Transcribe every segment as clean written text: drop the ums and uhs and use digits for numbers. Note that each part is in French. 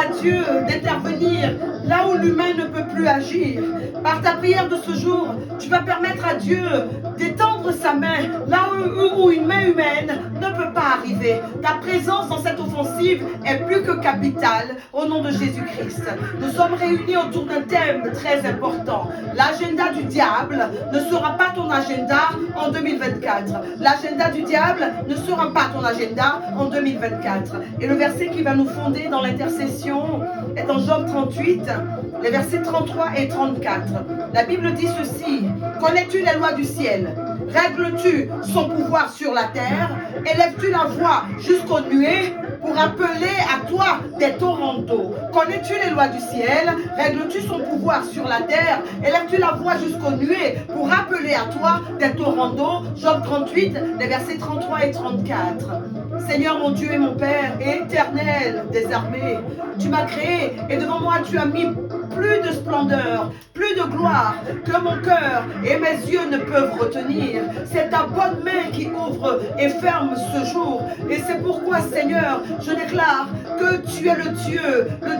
à Dieu d'intervenir là où l'humain ne peut plus agir. Par ta prière de ce jour, tu vas permettre à Dieu d'étendre sa main là où une main humaine ne peut pas arriver. Ta présence dans cette offensive est plus que capitale au nom de Jésus-Christ. Nous sommes réunis autour d'un thème très important. L'agenda du diable ne sera pas ton agenda en 2024. L'agenda du diable ne sera pas ton agenda en 2024. Et le verset qui va nous fonder dans l'intercession est dans Job 38, les versets 33 et 34. La Bible dit ceci: connais-tu les lois du ciel? Règles-tu son pouvoir sur la terre? Élèves-tu la voix jusqu'aux nuées pour appeler à toi des torrents d'eau? Connais-tu les lois du ciel? Règles-tu son pouvoir sur la terre? Élèves-tu la voix jusqu'aux nuées pour appeler à toi des torrents d'eau? Job 38, les versets 33 et 34. Seigneur mon Dieu et mon Père, éternel des armées, tu m'as créé et devant moi tu as mis plus de splendeur, plus de gloire que mon cœur et mes yeux ne peuvent retenir. C'est ta bonne main qui ouvre et ferme ce jour. Et c'est pourquoi, Seigneur, je déclare que tu es le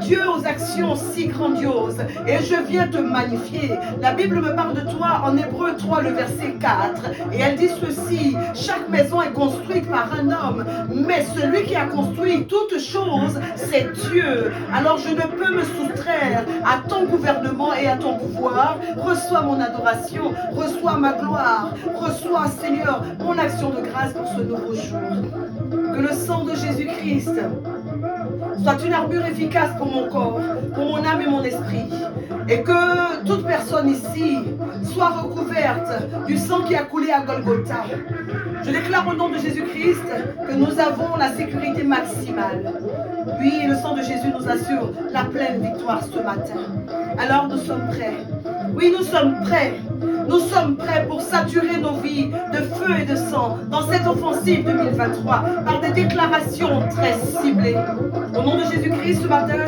Dieu aux actions si grandioses. Et je viens te magnifier. La Bible me parle de toi en Hébreux 3, le verset 4. Et elle dit ceci: chaque maison est construite par un homme, mais celui qui a construit toutes choses, c'est Dieu. Alors je ne peux me soustraire à ton gouvernement et à ton pouvoir. Reçois mon adoration, reçois ma gloire, reçois, Seigneur, mon action de grâce pour ce nouveau jour. Que le sang de Jésus-Christ soit une armure efficace pour mon corps, pour mon âme et mon esprit. Et que toute personne ici soit recouverte du sang qui a coulé à Golgotha. Je déclare au nom de Jésus-Christ que nous avons la sécurité maximale. Oui, le sang de Jésus nous assure la pleine victoire ce matin. Alors nous sommes prêts. Oui, nous sommes prêts. Nous sommes prêts pour saturer nos vies de feu et de sang dans cette offensive 2023 par des déclarations très ciblées. Au nom de Jésus-Christ ce matin,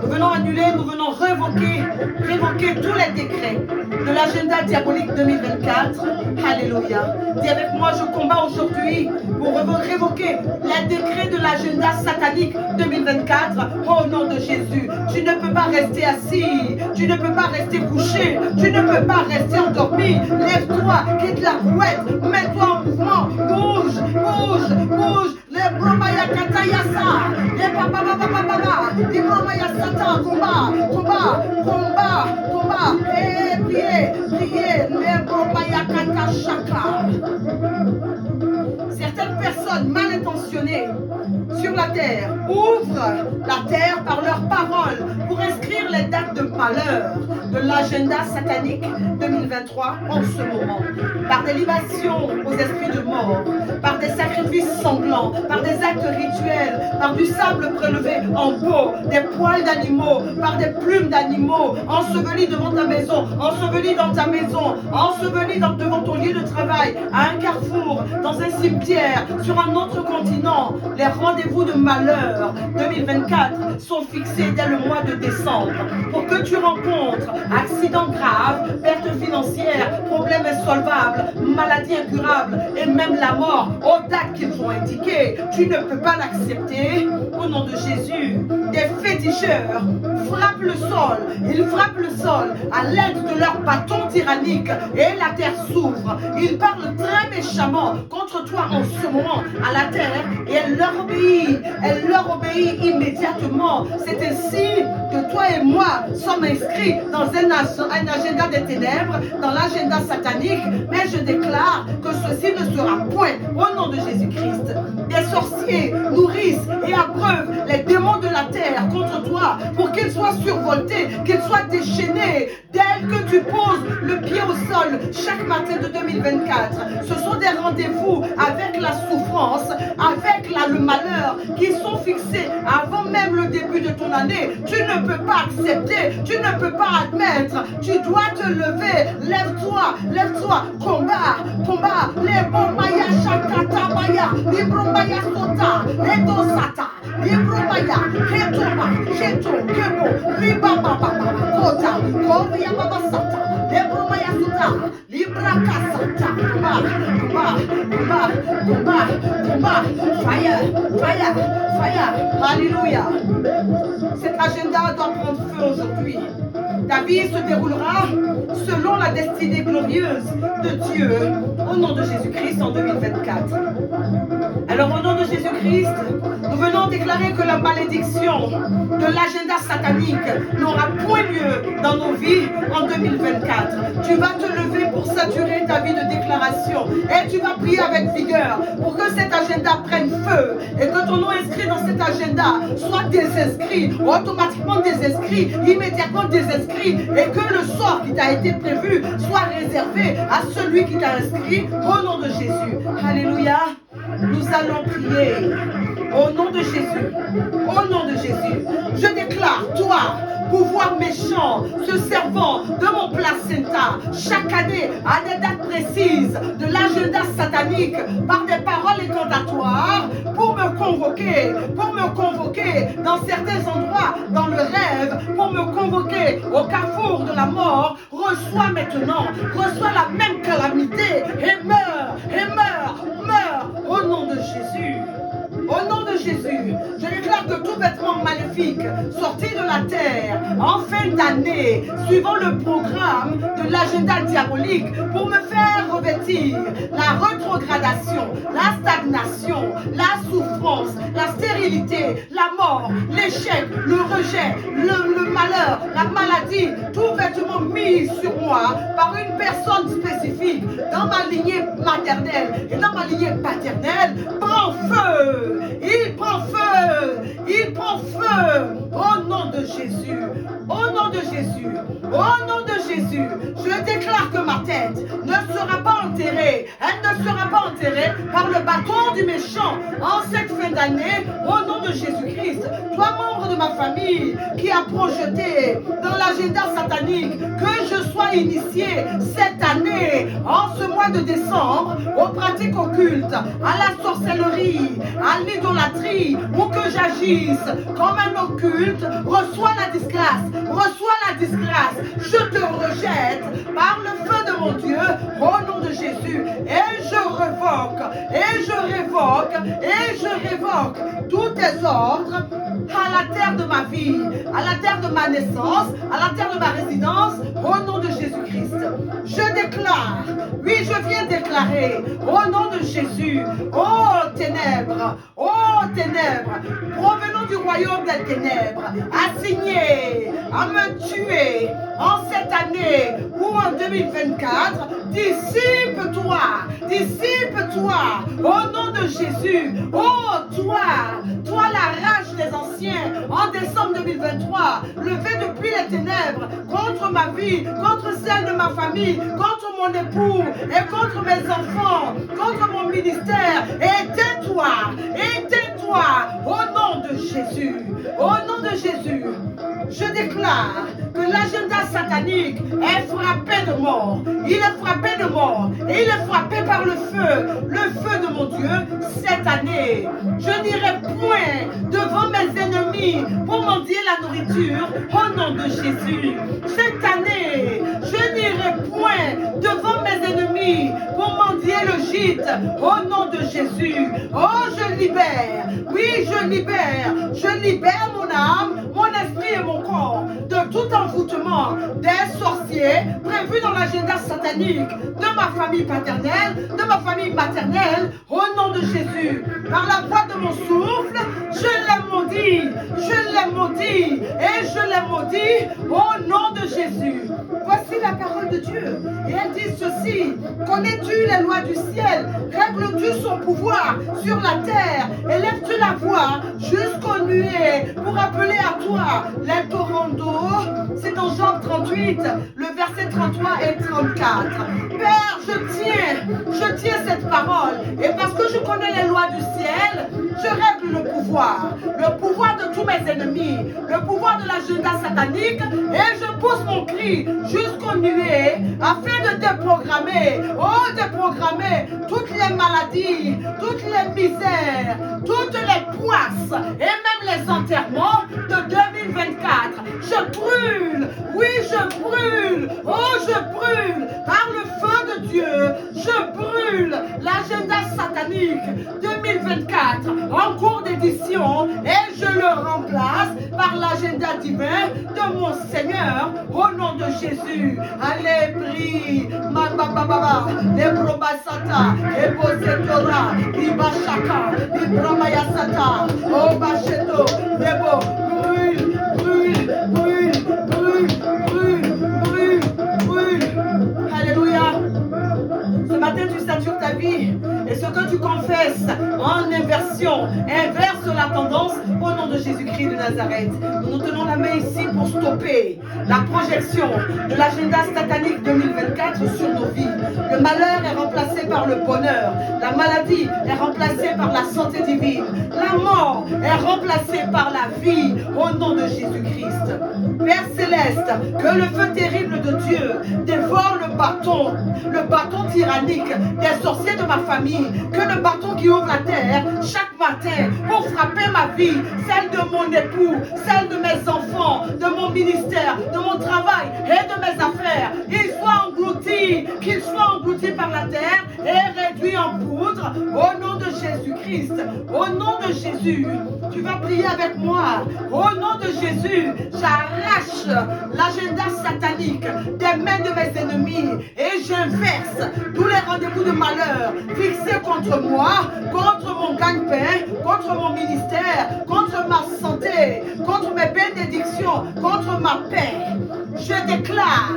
nous venons annuler, nous venons révoquer tous les décrets de l'agenda diabolique 2024. Alléluia. Dis avec moi, je combats aujourd'hui pour révoquer les décrets de l'agenda satanique 2024 au nom de Jésus. Tu ne peux pas rester assis, tu ne peux pas rester couché, tu ne peux pas rester endormi. Lève-toi, quitte la rouette, mets-toi en mouvement, bouge, bouge, bouge. Les bromaya katayasa, les papa les bromaya satan, combat, et priez, les bromaya katashaka. Certaines personnes mal intentionnées sur la terre ouvrent la terre par leurs paroles pour inscrire les dates de malheur de l'agenda satanique 2023 en ce moment, par des libations aux esprits de mort, par des sacrifices sanglants, par des actes rituels, par du sable prélevé en peau, des poils d'animaux, par des plumes d'animaux, ensevelis devant ta maison, ensevelis dans ta maison, ensevelis devant ton lieu de travail, à un carrefour, dans un cimetière, sur un autre continent. Les rendez-vous de malheur 2024 sont fixés dès le mois de décembre pour que tu rencontres accidents graves, pertes financières, problèmes insolvables, maladies incurables et même la mort aux dates qu'ils ont indiquées. Tu ne peux pas l'accepter. Au nom de Jésus, des féticheurs frappent le sol. Ils frappent le sol à l'aide de leur bâton tyrannique et la terre s'ouvre. Ils parlent très méchamment contre toi en ce moment à la terre et elle leur obéit. Elle leur obéit immédiatement. C'est ainsi que toi et moi sommes inscrits dans un agenda des ténèbres, dans l'agenda satanique, mais je déclare que ceci ne sera point au nom de Jésus-Christ. Des sorciers nourrissent et abreuvent les démons de la terre contre toi pour qu'ils soient survoltés, qu'ils soient déchaînés dès que tu poses le pied au sol chaque matin de 2024. Ce sont des rendez-vous avec la souffrance, avec le malheur qui sont fixés avant même le début de ton année. Tu ne peux pas accepter, tu ne peux pas admettre, tu dois te lever. Lève-toi, combat, les bombaya shakatabaya, les bombaya sota, les dosata, les bombaya, ketoma, keto, kebo, ribaba, kota, kovia baba sata, les bombaya sota. Santa, Libraka Santa, combat, fire, fire, fire, alléluia. Cet agenda doit prendre feu aujourd'hui. Ta vie se déroulera selon la destinée glorieuse de Dieu au nom de Jésus-Christ en 2024. Alors au nom de Jésus-Christ, nous venons déclarer que la malédiction de l'agenda satanique n'aura point lieu dans nos vies en 2024. Tu vas te lever pour saturer ta vie de déclaration et tu vas prier avec vigueur pour que cet agenda prenne feu et que ton nom inscrit dans cet agenda soit désinscrit, automatiquement désinscrit, immédiatement désinscrit, et que le sort qui t'a été prévu soit réservé à celui qui t'a inscrit au nom de Jésus. Alléluia. Nous allons prier au nom de Jésus. Au nom de Jésus. Je déclare, toi, pouvoir méchant, se servant de mon placenta chaque année à des dates précises de l'agenda satanique par des paroles incantatoires pour me convoquer dans certains endroits, dans le rêve, pour me convoquer au carrefour de la mort, reçois maintenant, reçois la même calamité et meurs, au nom de Jésus. Au nom de Jésus, je déclare que tout vêtement maléfique sorti de la terre en fin d'année, suivant le programme de l'agenda diabolique pour me faire revêtir la rétrogradation, la stagnation, la souffrance, la stérilité, la mort, l'échec, le rejet, le malheur, la maladie, tout vêtement mis sur moi par une personne spécifique dans ma lignée maternelle et dans ma lignée paternelle, prend feu. Il prend feu, il prend feu, au nom de Jésus, au nom de Jésus, au nom de Jésus. Je déclare que ma tête ne sera pas enterrée, elle ne sera pas enterrée par le bâton du méchant en cette fin d'année, au nom de Jésus-Christ. Toi, membre de ma famille, qui a projeté dans l'agenda satanique que je sois initié cette année, en ce mois de décembre, aux pratiques occultes, à la sorcellerie, à l'idolâtrie, ou que j'agisse comme un occulte, reçois la disgrâce, je te rejette par le feu de mon Dieu, au nom de Jésus, et je révoque tous tes ordres à la terre de ma vie, à la terre de ma naissance, à la terre de ma résidence, au nom de Jésus-Christ. Je déclare, oui, je viens déclarer, au nom de Jésus, ô ténèbres, provenant du royaume des ténèbres, assigné à me tuer en cette année ou en 2024, dissipe-toi, au nom de Jésus. Oh, toi la rage des anciens, en décembre 2023, levé depuis les ténèbres, contre ma vie, contre celle de ma famille, contre mon époux et contre mes enfants, contre mon ministère, éteins-toi, au nom de Jésus, je déclare que l'agenda satanique est frappé de mort. Il est frappé de mort et il est frappé par le feu de mon Dieu cette année. Je n'irai point devant mes ennemis pour mendier la nourriture au nom de Jésus. Cette année, je n'irai point devant mes ennemis pour mendier le gîte au nom de Jésus. Oh, je libère, oui, je libère mon âme, mon esprit et mon corps de tout envoûtement des sorciers prévus dans l'agenda satanique de ma famille paternelle, de ma famille maternelle, au nom de Jésus. Par la voix de mon souffle, je les maudis et je les maudis au nom de Jésus. Voici la parole de Dieu et elle dit ceci: connais-tu les lois du ciel? Règles-tu son pouvoir sur la terre? Élèves-tu la voix jusqu'aux nuées pour appeler à toi les torrents d'eau? C'est dans Job 38, le verset 33 et 34. Père, je tiens cette parole, et parce que je connais les lois du ciel, je règle le pouvoir de tous mes ennemis, le pouvoir de l'agenda satanique, et je pousse mon cri jusqu'aux nuées afin de déprogrammer toutes les maladies, toutes les misères, toutes les poisses et même les enterrements de 2024. Je brûle, oui, je brûle, oh, je brûle par le l'agenda satanique 2024 en cours d'édition et je le remplace par l'agenda divin de mon Seigneur au nom de Jésus. Allez, prie. Les probasata, les bosetora, les bachaka, les bramayasata, oh bacheto, les beaux, brûle, brûle, brûle, brûle, brûle, brûle, brûle. Alléluia. Ce matin, tu satures ta vie et ce que tu confesses en inversion, inverse la tendance au nom de Jésus-Christ de Nazareth. Nous tenons la main ici pour stopper la projection de l'agenda satanique 2024 sur nos vies. Le malheur est remplacé par le bonheur. La maladie est remplacée par la santé divine. La mort est remplacée par la vie au nom de Jésus-Christ. Père Céleste, que le feu terrible de Dieu dévore le bâton tyrannique des sorciers de ma famille, que le bâton qui ouvre la terre chaque matin pour frapper ma vie, celle de mon époux, celle de mes enfants, de mon ministère, de mon travail et de mes affaires, qu'il soit englouti par la terre et réduit en poudre au nom de Jésus-Christ. Au nom de Jésus, tu vas prier avec moi. Au nom de Jésus, j'arrache l'agenda satanique des mains de mes ennemis et j'inverse tous les rendez-vous de malheur fixés contre moi, contre mon gagne-pain, contre mon ministère, contre ma santé, contre mes bénédictions, contre ma paix. Je déclare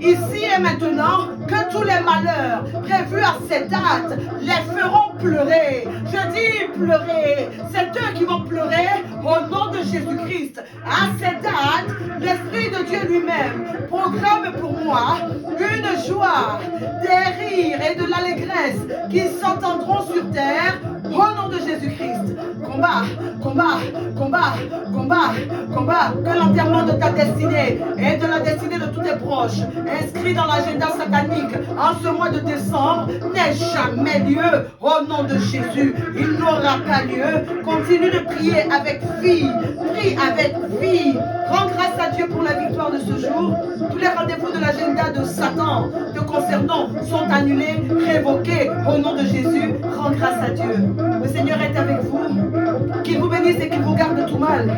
ici et maintenant que tous les malheurs prévus à cette date les feront pleurer. Je dis pleurer. C'est eux qui vont pleurer au nom de Jésus-Christ. À cette date, l'Esprit de Dieu lui-même programme pour moi une joie, des rires et de l'allégresse qui s'entendront sur terre au nom de Jésus-Christ. Combat, combat, combat, combat, combat. Que l'enterrement de ta destinée et de la destinée de tous tes proches inscrits dans l'agenda satanique en ce mois de décembre n'ait jamais lieu au nom de Jésus. Il n'aura pas lieu. Continue de prier avec vie. Prie avec vie. Rends grâce à Dieu pour la victoire de ce jour. Tous les rendez-vous de l'agenda de Satan te concernant sont annulés, révoqués au nom de Jésus. Rends grâce à Dieu. Le Seigneur est avec vous. Qu'il vous bénisse et qu'il vous garde de tout mal.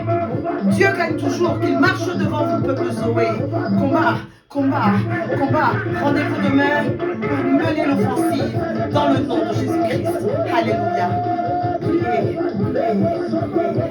Dieu gagne toujours. Qu'il marche devant vous, peuple Zoé. Combat, combat, combat. Rendez-vous demain pour mener l'offensive dans le nom de Jésus-Christ. Alléluia. Priez, priez, priez.